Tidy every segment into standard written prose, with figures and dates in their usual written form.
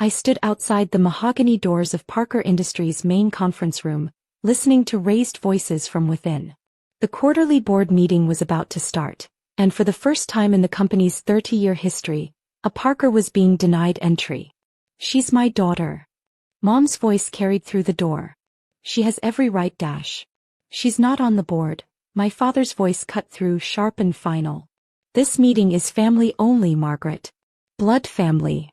I stood outside the mahogany doors of Parker Industries' main conference room, listening to raised voices from within. The quarterly board meeting was about to start, and for the first time in the company's 30-year history, a Parker was being denied entry. "She's my daughter." Mom's voice carried through the door. "She has every right, Dash. She's not on the board." My father's voice cut through, sharp and final. "This meeting is family only, Margaret. Blood family."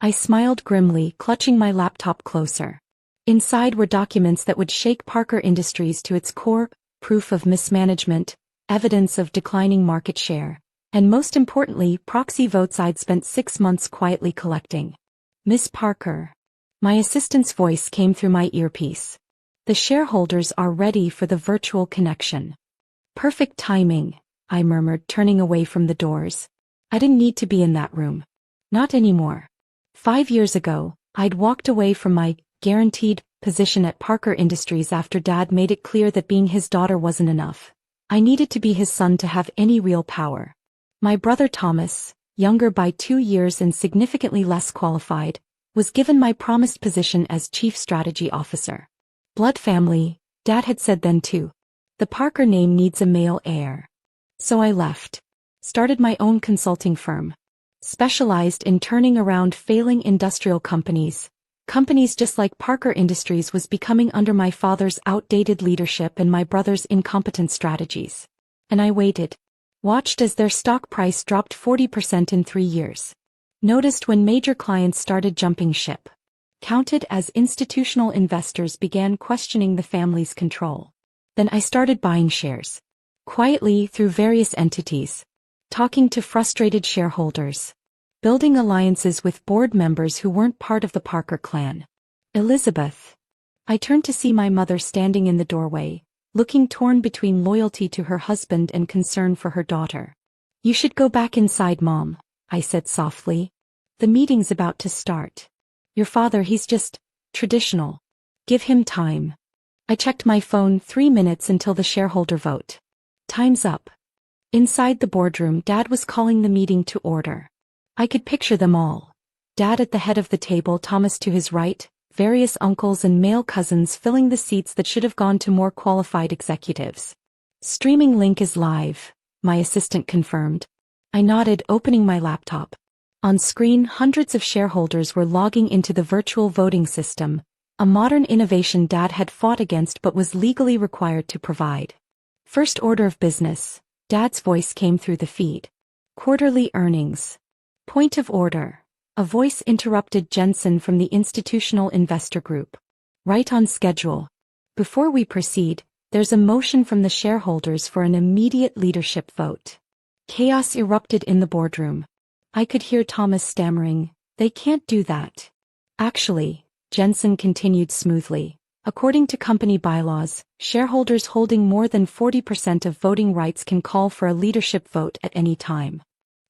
I smiled grimly, clutching my laptop closer. Inside were documents that would shake Parker Industries to its core, proof of mismanagement, evidence of declining market share, and most importantly, proxy votes I'd spent 6 months quietly collecting. "Miss Parker." My assistant's voice came through my earpiece. "The shareholders are ready for the virtual connection." "Perfect timing," I murmured, turning away from the doors. I didn't need to be in that room. Not anymore. 5 years ago, I'd walked away from my guaranteed position at Parker Industries after Dad made it clear that being his daughter wasn't enough. I needed to be his son to have any real power. My brother Thomas, younger by 2 years and significantly less qualified, was given my promised position as Chief Strategy Officer. Blood family, Dad had said then too. The Parker name needs a male heir. So I left. Started my own consulting firm. Specialized in turning around failing industrial companies. Companies just like Parker Industries was becoming under my father's outdated leadership and my brother's incompetent strategies. And I waited. Watched as their stock price dropped 40% in 3 years. Noticed when major clients started jumping ship. Counted as institutional investors began questioning the family's control. Then I started buying shares. Quietly through various entities. Talking to frustrated shareholders. Building alliances with board members who weren't part of the Parker clan. "Elizabeth." I turned to see my mother standing in the doorway, looking torn between loyalty to her husband and concern for her daughter. "You should go back inside, Mom," I said softly. "The meeting's about to start. Your father, he's just traditional. Give him time." I checked my phone. 3 minutes until the shareholder vote. Time's up. Inside the boardroom, Dad was calling the meeting to order. I could picture them all. Dad at the head of the table, Thomas to his right, various uncles and male cousins filling the seats that should have gone to more qualified executives. "Streaming link is live," my assistant confirmed. I nodded, opening my laptop. On screen, hundreds of shareholders were logging into the virtual voting system, a modern innovation Dad had fought against but was legally required to provide. "First order of business," Dad's voice came through the feed. "Quarterly earnings." "Point of order," a voice interrupted Jensen from the Institutional Investor Group. "Right on schedule. Before we proceed, there's a motion from the shareholders for an immediate leadership vote." Chaos erupted in the boardroom. I could hear Thomas stammering, "They can't do that." "Actually," Jensen continued smoothly, "according to company bylaws, shareholders holding more than 40% of voting rights can call for a leadership vote at any time."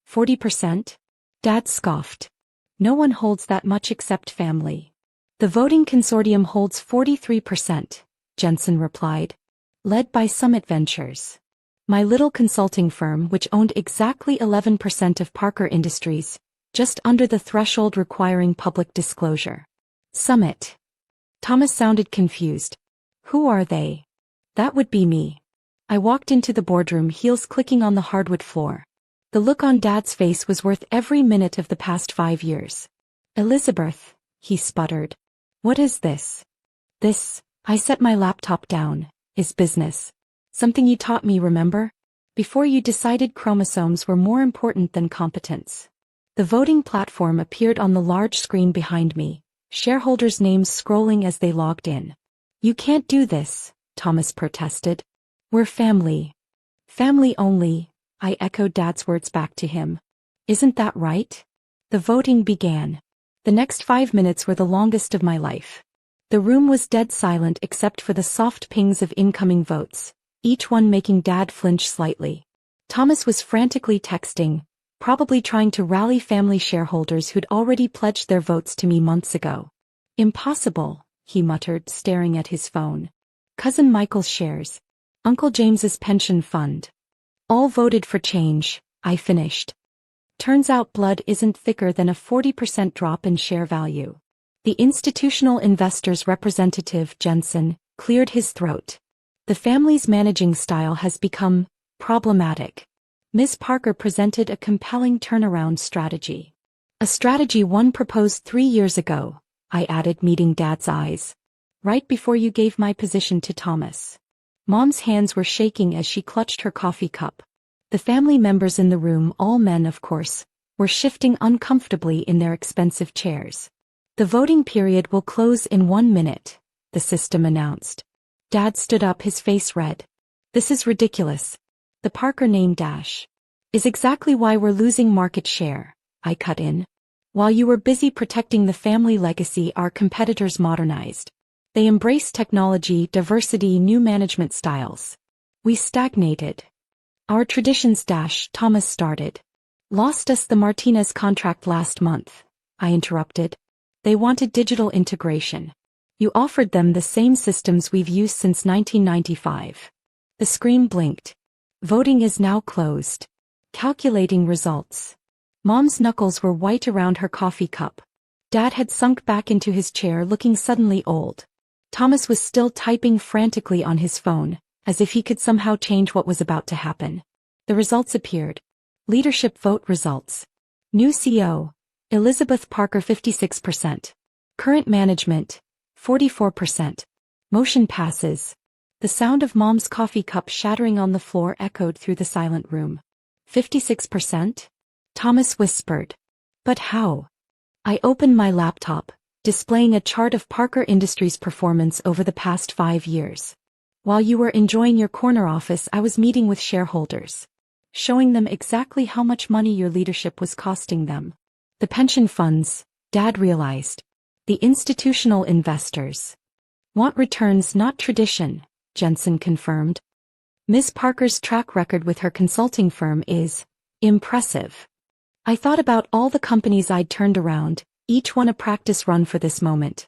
40%? Dad scoffed. "No one holds that much except family." "The voting consortium holds 43%, Jensen replied. "Led by Summit Ventures. My little consulting firm, which owned exactly 11% of Parker Industries, just under the threshold requiring public disclosure." "Summit." Thomas sounded confused. "Who are they?" "That would be me." I walked into the boardroom, heels clicking on the hardwood floor. The look on Dad's face was worth every minute of the past 5 years. "Elizabeth," he sputtered. "What is this?" "This," I set my laptop down, "is business. Something you taught me, remember? Before you decided chromosomes were more important than competence." The voting platform appeared on the large screen behind me, shareholders' names scrolling as they logged in. "You can't do this," Thomas protested. "We're family." "Family only," I echoed Dad's words back to him. "Isn't that right?" The voting began. The next 5 minutes were the longest of my life. The room was dead silent except for the soft pings of incoming votes, each one making Dad flinch slightly. Thomas was frantically texting, probably trying to rally family shareholders who'd already pledged their votes to me months ago. "Impossible," he muttered, staring at his phone. "Cousin Michael's shares. Uncle James's pension fund. All voted for change," I finished. Turns out blood isn't thicker than a 40% drop in share value. The institutional investors' representative, Jensen, cleared his throat. The family's managing style has become problematic. Ms. Parker presented a compelling turnaround strategy. A strategy one proposed 3 years ago, I added, meeting Dad's eyes. Right before you gave my position to Thomas. Mom's hands were shaking as she clutched her coffee cup. The family members in the room, all men of course, were shifting uncomfortably in their expensive chairs. The voting period will close in 1 minute, the system announced. Dad stood up, his face red. This is ridiculous. The Parker name dash is exactly why we're losing market share, I cut in. While you were busy protecting the family legacy, our competitors modernized. They embraced technology, diversity, new management styles. We stagnated. Our traditions dash, Thomas started. Lost us the Martinez contract last month, I interrupted. They wanted digital integration. You offered them the same systems we've used since 1995. The screen blinked. Voting is now closed. Calculating results. Mom's knuckles were white around her coffee cup. Dad had sunk back into his chair, looking suddenly old. Thomas was still typing frantically on his phone, as if he could somehow change what was about to happen. The results appeared. Leadership vote results. New CEO, Elizabeth Parker 56%. Current management, 44%. Motion passes. The sound of Mom's coffee cup shattering on the floor echoed through the silent room. 56%? Thomas whispered. But how? I opened my laptop, displaying a chart of Parker Industries' performance over the past 5 years. While you were enjoying your corner office, I was meeting with shareholders. Showing them exactly how much money your leadership was costing them. The pension funds, Dad realized. The institutional investors. Want returns, not tradition, Jensen confirmed. Ms. Parker's track record with her consulting firm is impressive. I thought about all the companies I'd turned around, each one a practice run for this moment.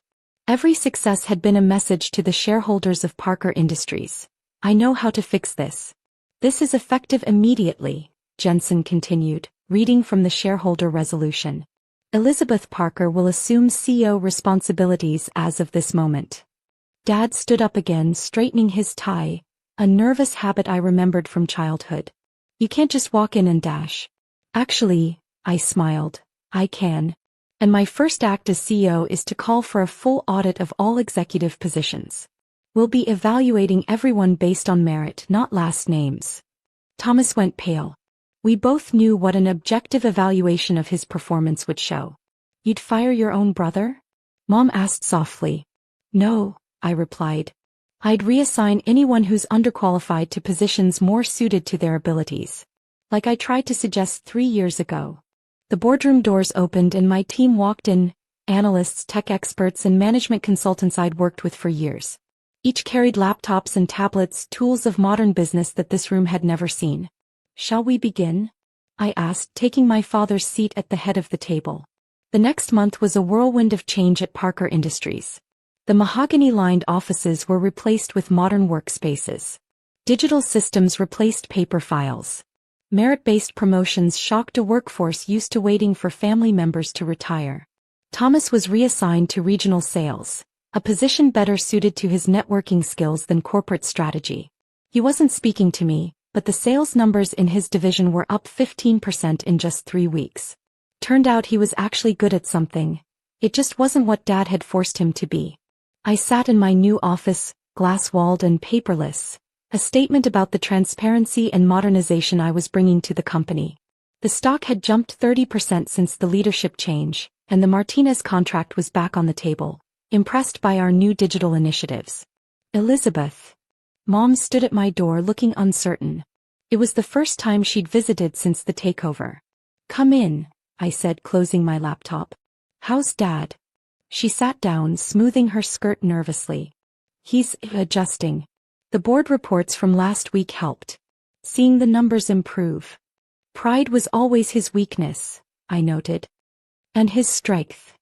Every success had been a message to the shareholders of Parker Industries. I know how to fix this. This is effective immediately, Jensen continued, reading from the shareholder resolution. Elizabeth Parker will assume CEO responsibilities as of this moment. Dad stood up again, straightening his tie, a nervous habit I remembered from childhood. You can't just walk in and dash. Actually, I smiled, I can. And my first act as CEO is to call for a full audit of all executive positions. We'll be evaluating everyone based on merit, not last names. Thomas went pale. We both knew what an objective evaluation of his performance would show. You'd fire your own brother? Mom asked softly. No, I replied. I'd reassign anyone who's underqualified to positions more suited to their abilities. Like I tried to suggest 3 years ago. The boardroom doors opened and my team walked in, analysts, tech experts, and management consultants I'd worked with for years. Each carried laptops and tablets, tools of modern business that this room had never seen. Shall we begin? I asked, taking my father's seat at the head of the table. The next month was a whirlwind of change at Parker Industries. The mahogany-lined offices were replaced with modern workspaces. Digital systems replaced paper files. Merit-based promotions shocked a workforce used to waiting for family members to retire. Thomas was reassigned to regional sales, a position better suited to his networking skills than corporate strategy. He wasn't speaking to me, but the sales numbers in his division were up 15% in just 3 weeks. Turned out he was actually good at something. It just wasn't what Dad had forced him to be. I sat in my new office, glass-walled and paperless, a statement about the transparency and modernization I was bringing to the company. The stock had jumped 30% since the leadership change, and the Martinez contract was back on the table, impressed by our new digital initiatives. Elizabeth. Mom stood at my door looking uncertain. It was the first time she'd visited since the takeover. Come in, I said, closing my laptop. How's Dad? She sat down, smoothing her skirt nervously. He's adjusting. The board reports from last week helped. Seeing the numbers improve. Pride was always his weakness, I noted. And his strength.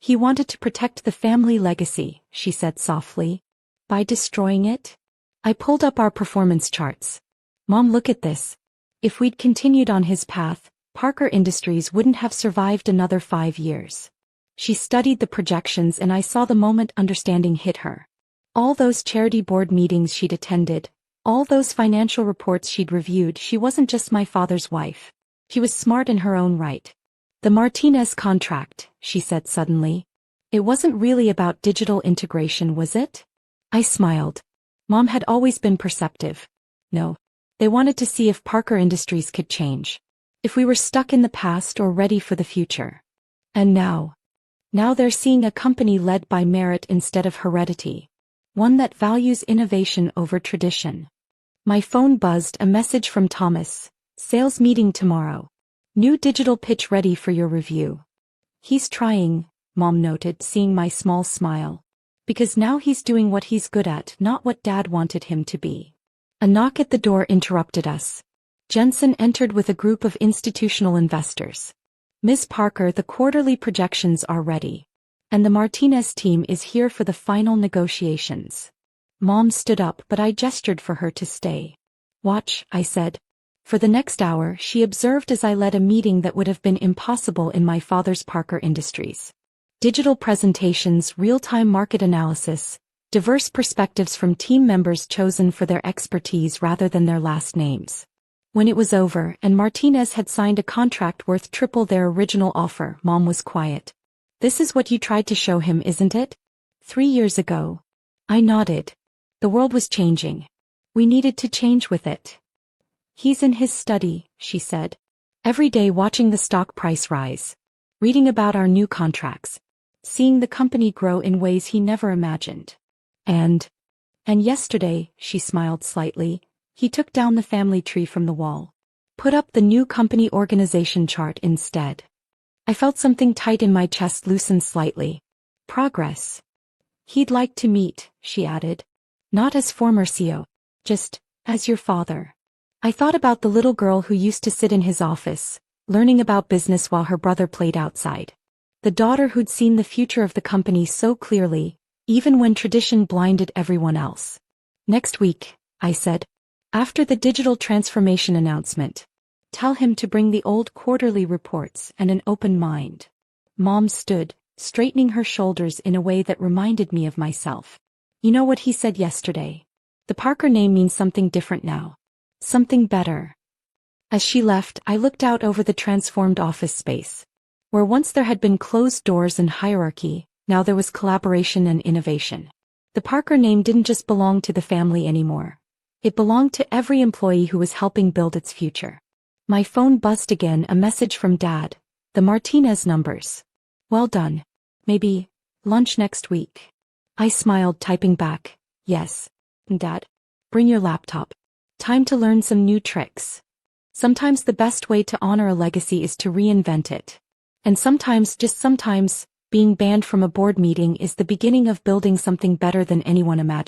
He wanted to protect the family legacy, she said softly. By destroying it? I pulled up our performance charts. Mom, look at this. If we'd continued on his path, Parker Industries wouldn't have survived another 5 years. She studied the projections and I saw the moment understanding hit her. All those charity board meetings she'd attended, all those financial reports she'd reviewed, she wasn't just my father's wife. She was smart in her own right. The Martinez contract, she said suddenly. It wasn't really about digital integration, was it? I smiled. Mom had always been perceptive. No. They wanted to see if Parker Industries could change. If we were stuck in the past or ready for the future. And now they're seeing a company led by merit instead of heredity. One that values innovation over tradition. My phone buzzed, a message from Thomas. Sales meeting tomorrow. New digital pitch ready for your review. He's trying, Mom noted, seeing my small smile. Because now he's doing what he's good at, not what Dad wanted him to be. A knock at the door interrupted us. Jensen entered with a group of institutional investors. Ms. Parker, the quarterly projections are ready. And the Martinez team is here for the final negotiations. Mom stood up, but I gestured for her to stay. Watch, I said. For the next hour, she observed as I led a meeting that would have been impossible in my father's Parker Industries. Digital presentations, real-time market analysis, diverse perspectives from team members chosen for their expertise rather than their last names. When it was over and Martinez had signed a contract worth triple their original offer, Mom was quiet. This is what you tried to show him, isn't it? 3 years ago. I nodded. The world was changing. We needed to change with it. He's in his study, she said. Every day watching the stock price rise. Reading about our new contracts. Seeing the company grow in ways he never imagined. And yesterday, she smiled slightly, he took down the family tree from the wall. Put up the new company organization chart instead. I felt something tight in my chest loosen slightly. Progress. He'd like to meet, she added. Not as former CEO. Just as your father. I thought about the little girl who used to sit in his office, learning about business while her brother played outside. The daughter who'd seen the future of the company so clearly, even when tradition blinded everyone else. Next week, I said. After the digital transformation announcement. Tell him to bring the old quarterly reports and an open mind. Mom stood, straightening her shoulders in a way that reminded me of myself. You know what he said yesterday? The Parker name means something different now. Something better. As she left, I looked out over the transformed office space. Where once there had been closed doors and hierarchy, now there was collaboration and innovation. The Parker name didn't just belong to the family anymore. It belonged to every employee who was helping build its future. My phone buzzed again, a message from Dad. The Martinez numbers. Well done. Maybe lunch next week. I smiled, typing back. Yes. Dad. Bring your laptop. Time to learn some new tricks. Sometimes the best way to honor a legacy is to reinvent it. And sometimes, just sometimes, being banned from a board meeting is the beginning of building something better than anyone imagined.